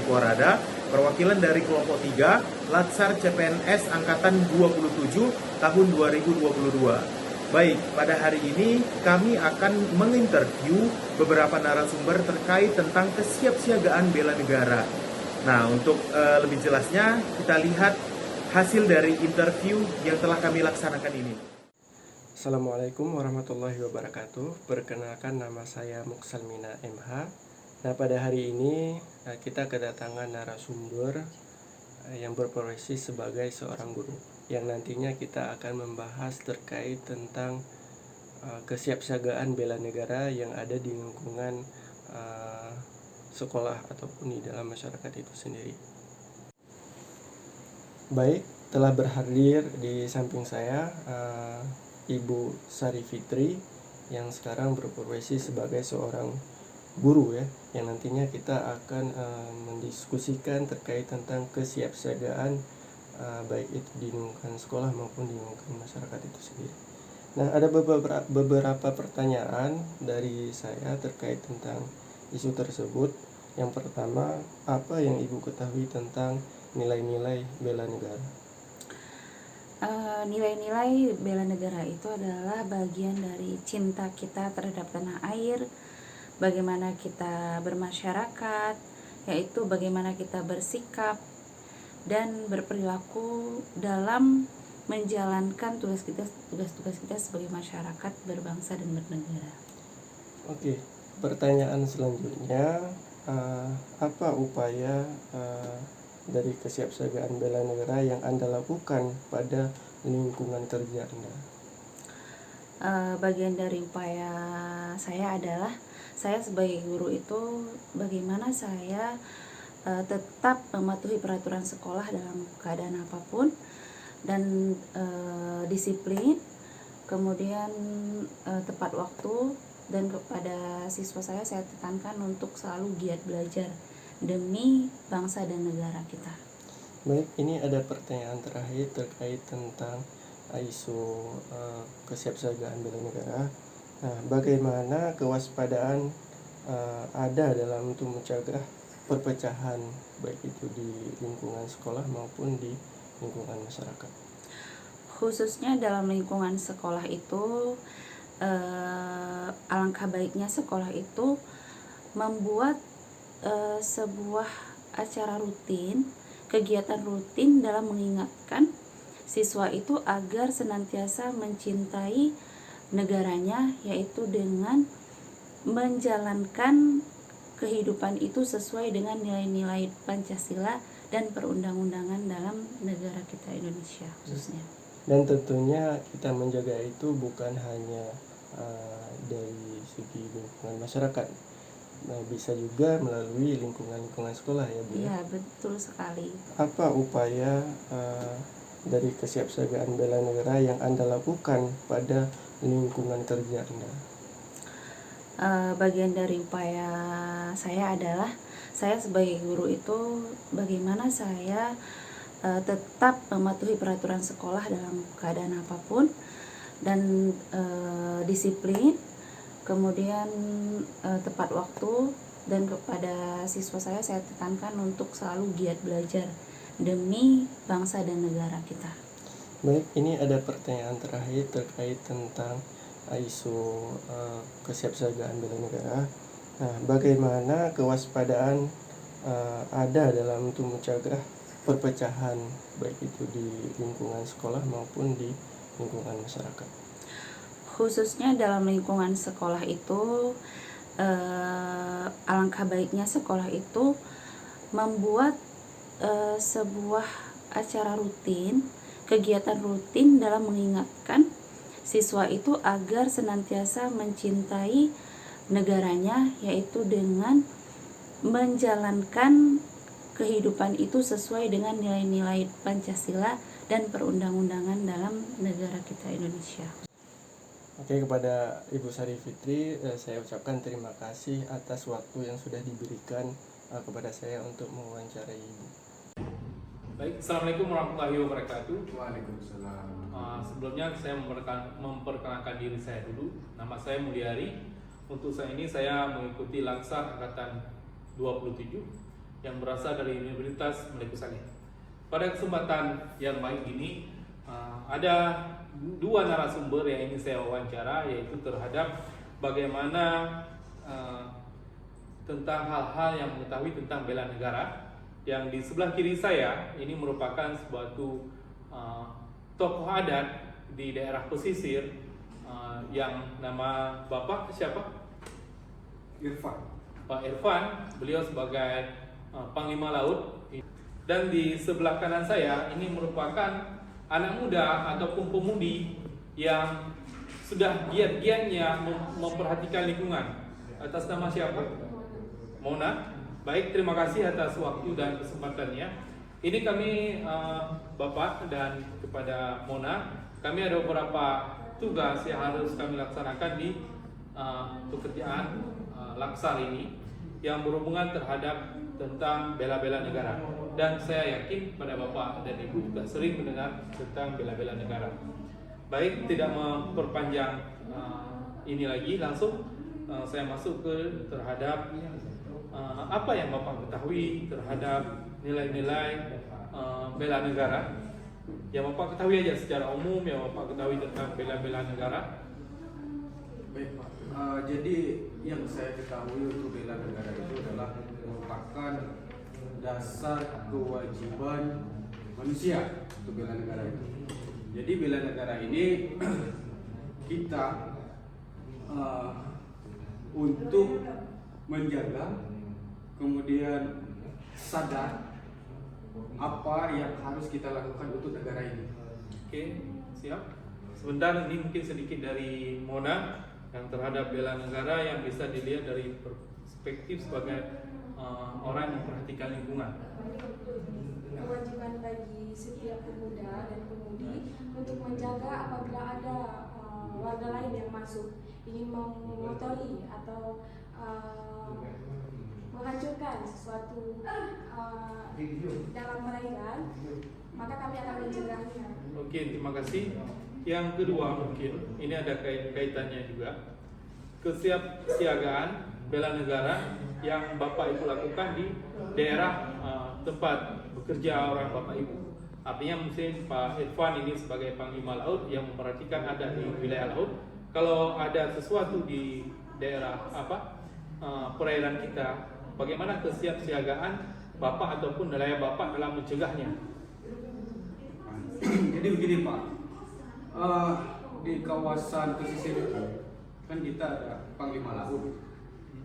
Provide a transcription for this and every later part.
Warada, perwakilan dari kelompok 3, Latsar CPNS Angkatan 27 tahun 2022. Baik, pada hari ini kami akan menginterview beberapa narasumber terkait tentang kesiapsiagaan bela negara. Nah, untuk lebih jelasnya kita lihat hasil dari interview yang telah kami laksanakan ini. Assalamualaikum warahmatullahi wabarakatuh. Perkenalkan, nama saya Muksalmina MH. Nah, pada hari ini kita kedatangan narasumber yang berprofesi sebagai seorang guru, yang nantinya kita akan membahas terkait tentang kesiapsiagaan bela negara yang ada di lingkungan sekolah ataupun di dalam masyarakat itu sendiri. Baik, telah berhadir di samping saya Ibu Sari Fitri yang sekarang berprofesi sebagai seorang guru ya, yang nantinya kita akan mendiskusikan terkait tentang kesiapsiagaan baik itu di lingkungan sekolah maupun di lingkungan masyarakat itu sendiri. Nah, ada beberapa pertanyaan dari saya terkait tentang isu tersebut. Yang pertama, apa yang Ibu ketahui tentang nilai-nilai bela negara? Nilai-nilai bela negara itu adalah bagian dari cinta kita terhadap tanah air, bagaimana kita bermasyarakat, yaitu bagaimana kita bersikap dan berperilaku dalam menjalankan tugas-tugas kita sebagai masyarakat berbangsa dan bernegara. Oke, pertanyaan selanjutnya, apa upaya dari kesiapsiagaan bela negara yang Anda lakukan pada lingkungan kerja Anda? Bagian dari upaya saya adalah saya sebagai guru itu bagaimana saya tetap mematuhi peraturan sekolah dalam keadaan apapun dan disiplin, kemudian tepat waktu, dan kepada siswa saya tekankan untuk selalu giat belajar demi bangsa dan negara kita. Baik, ini ada pertanyaan terakhir terkait tentang isu kesiapsiagaan bela negara. Nah, bagaimana kewaspadaan ada dalam untuk mencegah perpecahan baik itu di lingkungan sekolah maupun di lingkungan masyarakat? Khususnya dalam lingkungan sekolah itu, alangkah baiknya sekolah itu membuat sebuah acara rutin, kegiatan rutin dalam mengingatkan siswa itu agar senantiasa mencintai negaranya, yaitu dengan menjalankan kehidupan itu sesuai dengan nilai-nilai Pancasila dan perundang-undangan dalam negara kita Indonesia khususnya. Dan tentunya kita menjaga itu bukan hanya dari segi lingkungan masyarakat, nah, bisa juga melalui lingkungan sekolah ya Bu? Iya, betul sekali. Apa upaya dari kesiapsiagaan bela negara yang Anda lakukan pada lingkungan kerja Anda? Bagian dari upaya saya adalah saya sebagai guru itu bagaimana saya tetap mematuhi peraturan sekolah dalam keadaan apapun dan disiplin, kemudian tepat waktu, dan kepada siswa saya tekankan untuk selalu giat belajar demi bangsa dan negara kita. Baik, ini ada pertanyaan terakhir terkait tentang isu kesiapsiagaan bela negara. Nah, bagaimana kewaspadaan ada dalam untuk mencegah perpecahan baik itu di lingkungan sekolah maupun di lingkungan masyarakat? Khususnya dalam lingkungan sekolah itu, alangkah baiknya sekolah itu membuat sebuah acara rutin, kegiatan rutin dalam mengingatkan siswa itu agar senantiasa mencintai negaranya, yaitu dengan menjalankan kehidupan itu sesuai dengan nilai-nilai Pancasila dan perundang-undangan dalam negara kita Indonesia. Oke, kepada Ibu Sari Fitri saya ucapkan terima kasih atas waktu yang sudah diberikan kepada saya untuk mewawancarai Ibu. Baik, Assalamualaikum warahmatullahi wabarakatuh. Waalaikumsalam. Sebelumnya saya memperkenalkan diri saya dulu. Nama saya Mulyari. Untuk saat ini saya mengikuti Latsar Angkatan 27 yang berasal dari Universitas Melekus Saleh. Pada kesempatan yang baik ini ada dua narasumber yang ingin saya wawancara, yaitu terhadap bagaimana tentang hal-hal yang mengetahui tentang bela negara. Yang di sebelah kiri saya ini merupakan suatu tokoh adat di daerah pesisir yang nama Bapak siapa? Irfan. Pak Irfan, beliau sebagai Panglima Laut. Dan di sebelah kanan saya ini merupakan anak muda ataupun pemudi yang sudah giat-giatnya memperhatikan lingkungan. Atas nama siapa? Mona. Baik, terima kasih atas waktu dan kesempatannya. Ini kami Bapak dan kepada Mona, kami ada beberapa tugas yang harus kami laksanakan di pekerjaan Laksar ini yang berhubungan terhadap tentang bela-bela negara. Dan saya yakin pada Bapak dan Ibu juga sering mendengar tentang bela-bela negara. Baik, tidak memperpanjang ini lagi, langsung saya masuk ke terhadap apa yang Bapak ketahui terhadap nilai-nilai bela negara. Yang Bapak ketahui aja secara umum, yang Bapak ketahui tentang bela-bela negara. Baik Pak. Jadi yang saya ketahui untuk bela negara itu adalah merupakan dasar kewajiban manusia untuk bela negara itu. Jadi bela negara ini kita untuk menjaga, kemudian sadar apa yang harus kita lakukan untuk negara ini. Oke, siap. Sebentar, ini mungkin sedikit dari Mona yang terhadap bela negara yang bisa dilihat dari perspektif sebagai orang yang memperhatikan lingkungan. Kewajiban bagi setiap pemuda dan pemudi untuk menjaga apabila ada warga lain yang masuk ingin mengotori atau menghancurkan sesuatu dalam perairan, maka kami akan mencegahnya. Oke, terima kasih. Yang kedua mungkin ini ada kaitannya juga, kesiapsiagaan bela negara yang Bapak Ibu lakukan di daerah tempat bekerja orang Bapak Ibu. Artinya mungkin Pak Irfan ini sebagai Panglima Laut yang memperhatikan ada di wilayah laut. Kalau ada sesuatu di daerah perairan kita, bagaimana kesiapsiagaan Bapak ataupun nelayan Bapak dalam mencegahnya? Jadi begini Pak, di kawasan pesisir itu kan kita ada Panglima Laut.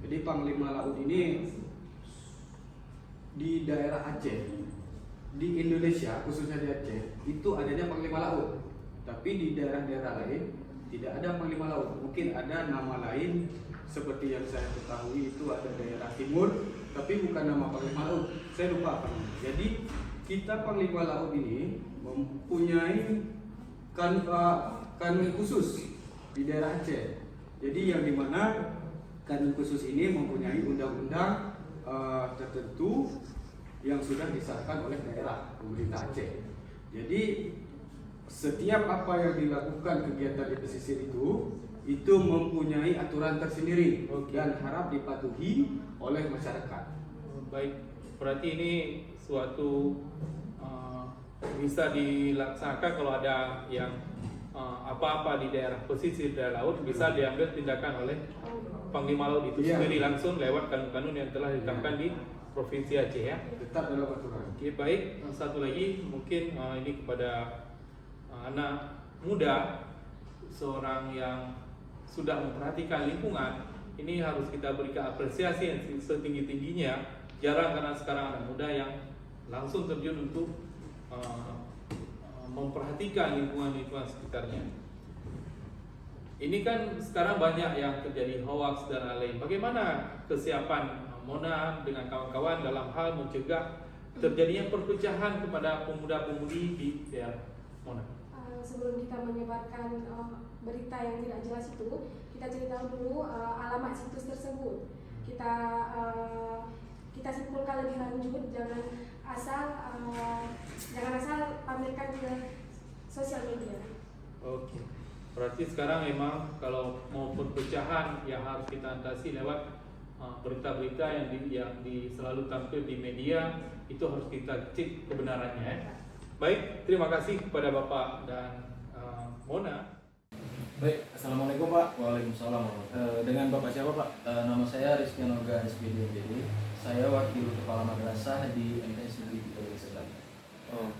Jadi Panglima Laut ini di daerah Aceh, di Indonesia khususnya di Aceh itu adanya Panglima Laut. Tapi di daerah-daerah lain tidak ada Panglima Laut. Mungkin ada nama lain seperti yang saya ketahui itu ada daerah timur, tapi bukan nama Panglima Laut. Saya lupa apa. Jadi kita Panglima Laut ini mempunyai kanun khusus di daerah Aceh. Jadi yang dimana kanun khusus ini mempunyai undang-undang tertentu yang sudah disahkan oleh daerah pemerintah Aceh. Jadi setiap apa yang dilakukan kegiatan di pesisir itu mempunyai aturan tersendiri dan harap dipatuhi oleh masyarakat. Baik, berarti ini suatu bisa dilaksanakan kalau ada yang apa-apa di daerah pesisir daerah laut bisa diambil tindakan oleh Panglima Laut itu sendiri langsung lewat kanun-kanun yang telah ditetapkan di Provinsi Aceh ya. Tetap dalam aturan. Oke, baik. Satu lagi mungkin ini kepada anak muda, seorang yang sudah memperhatikan lingkungan, ini harus kita berikan apresiasi yang setinggi-tingginya. Jarang karena sekarang anak muda yang langsung terjun untuk memperhatikan lingkungan sekitarnya. Ini kan sekarang banyak yang terjadi hoax dan lain-lain. Bagaimana kesiapan Mona dengan kawan-kawan dalam hal mencegah terjadinya perpecahan kepada pemuda-pemudi di daerah Mona? Sebelum kita menyebarkan berita yang tidak jelas itu, kita ceritakan dulu alamat situs tersebut. Kita simpulkan lebih lanjut, jangan asal pamerkan ke sosial media. Oke, berarti sekarang memang kalau mau perpecahan yang harus kita atasi lewat berita-berita yang selalu tampil di media itu harus kita cek kebenarannya ya. Baik, terima kasih kepada Bapak dan Mona. Baik, assalamualaikum Pak. Waalaikumsalam. Dengan Bapak siapa Pak? Nama saya Rizky Anoga SPD. Saya wakil kepala madrasah di MTS Negeri Pitaloka Selatan. Oh.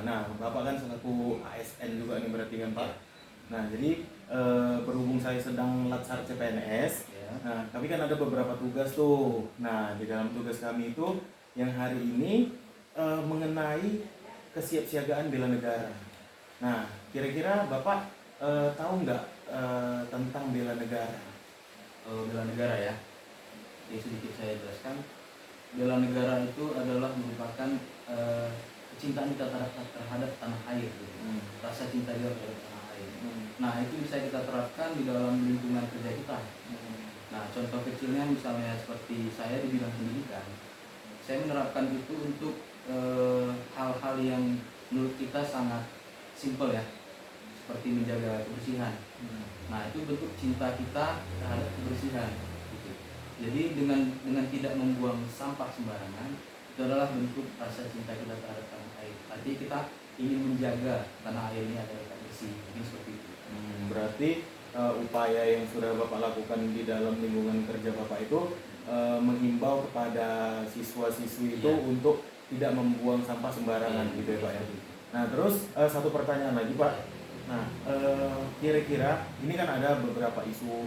Nah, Bapak kan selaku ASN juga nih berarti kan Pak? Nah, jadi berhubung saya sedang latsar CPNS, Ya. nah kami kan ada beberapa tugas tuh. Nah, di dalam tugas kami itu yang hari ini mengenai kesiapsiagaan bela negara. Nah, kira-kira Bapak tahu nggak tentang bela negara? Bela negara ya. Jadi sedikit saya jelaskan. Bela negara itu adalah merupakan kecintaan kita terhadap tanah air, gitu. Rasa cinta kita terhadap tanah air. Nah, itu bisa kita terapkan di dalam lingkungan kerja kita. Nah, contoh kecilnya misalnya seperti saya di bidang pendidikan, saya menerapkan itu untuk hal-hal yang menurut kita sangat simpel ya, seperti menjaga kebersihan. Nah, itu bentuk cinta kita terhadap kebersihan. Gitu. Jadi dengan tidak membuang sampah sembarangan, itu adalah bentuk rasa cinta kita terhadap tanah air. Artinya kita ingin menjaga tanah air ini agar tetap bersih. Mungkin seperti itu. Berarti upaya yang sudah Bapak lakukan di dalam lingkungan kerja Bapak itu menghimbau kepada siswa-siswi itu untuk tidak membuang sampah sembarangan gitu ya Pak ya. Nah, terus satu pertanyaan lagi Pak. Nah, kira-kira ini kan ada beberapa isu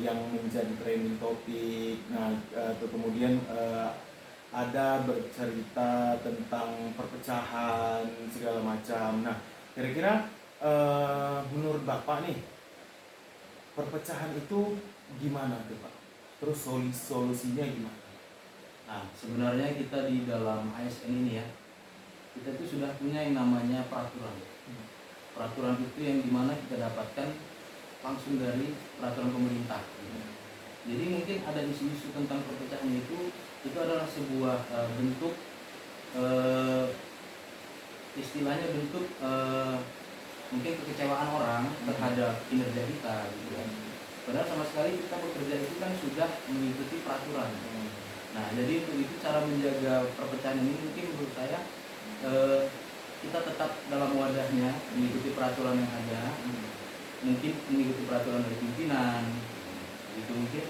yang menjadi trending topik. Nah, kemudian ada bercerita tentang perpecahan segala macam. Nah, kira-kira menurut Bapak nih, perpecahan itu gimana tuh Pak? Terus solusinya gimana? Nah, sebenarnya kita di dalam ASN ini ya, kita itu sudah punya yang namanya peraturan. Peraturan itu yang dimana kita dapatkan langsung dari peraturan pemerintah. Jadi mungkin ada isu-isu tentang perpecahan itu adalah sebuah bentuk istilahnya bentuk mungkin kekecewaan orang terhadap kinerja kita gitu kan. Padahal sama sekali kita bekerja itu kan sudah mengikuti peraturan. Nah, jadi untuk itu cara menjaga perpecahan ini mungkin menurut saya kita tetap dalam wadahnya mengikuti peraturan yang ada, mungkin mengikuti peraturan dari pimpinan, itu mungkin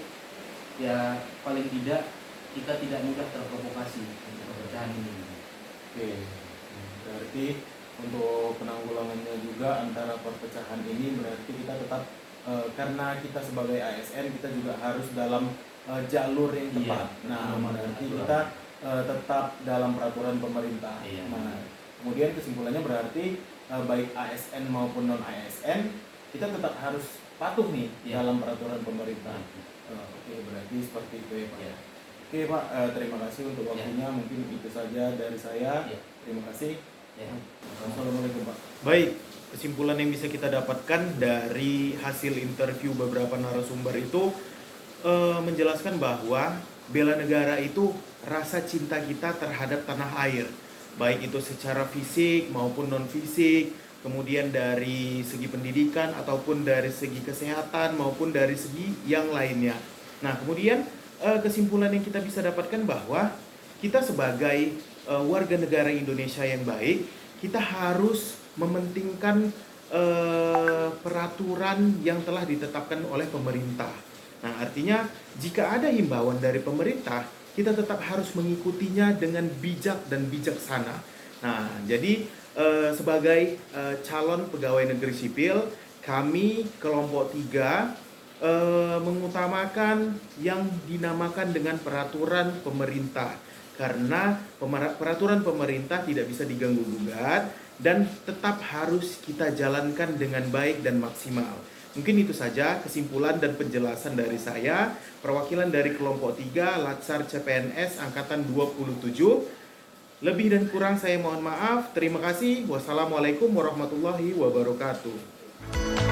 ya paling tidak kita tidak mudah terprovokasi untuk perpecahan ini. Oke, berarti untuk penanggulangannya juga antara perpecahan ini berarti kita tetap karena kita sebagai ASN kita juga harus dalam jalur yang tepat. Nah, berarti kita tetap dalam peraturan pemerintah. Nah, kemudian kesimpulannya berarti baik ASN maupun non ASN kita tetap harus patuh nih dalam peraturan pemerintah. Oke, berarti seperti itu ya Pak. Oke Pak, terima kasih untuk waktunya. Mungkin itu saja dari saya. Terima kasih. Assalamualaikum Pak. Baik, kesimpulan yang bisa kita dapatkan dari hasil interview beberapa narasumber itu menjelaskan bahwa bela negara itu rasa cinta kita terhadap tanah air, baik itu secara fisik maupun non fisik, kemudian dari segi pendidikan ataupun dari segi kesehatan maupun dari segi yang lainnya. Nah, kemudian kesimpulan yang kita bisa dapatkan bahwa kita sebagai warga negara Indonesia yang baik, kita harus mementingkan peraturan yang telah ditetapkan oleh pemerintah. Nah, artinya jika ada himbauan dari pemerintah, kita tetap harus mengikutinya dengan bijak dan bijaksana. Nah, jadi sebagai calon pegawai negeri sipil, kami kelompok 3 mengutamakan yang dinamakan dengan peraturan pemerintah, karena peraturan pemerintah tidak bisa diganggu-gugat dan tetap harus kita jalankan dengan baik dan maksimal. Mungkin itu saja kesimpulan dan penjelasan dari saya, perwakilan dari kelompok 3 Latsar CPNS Angkatan 27. Lebih dan kurang saya mohon maaf. Terima kasih. Wassalamualaikum warahmatullahi wabarakatuh.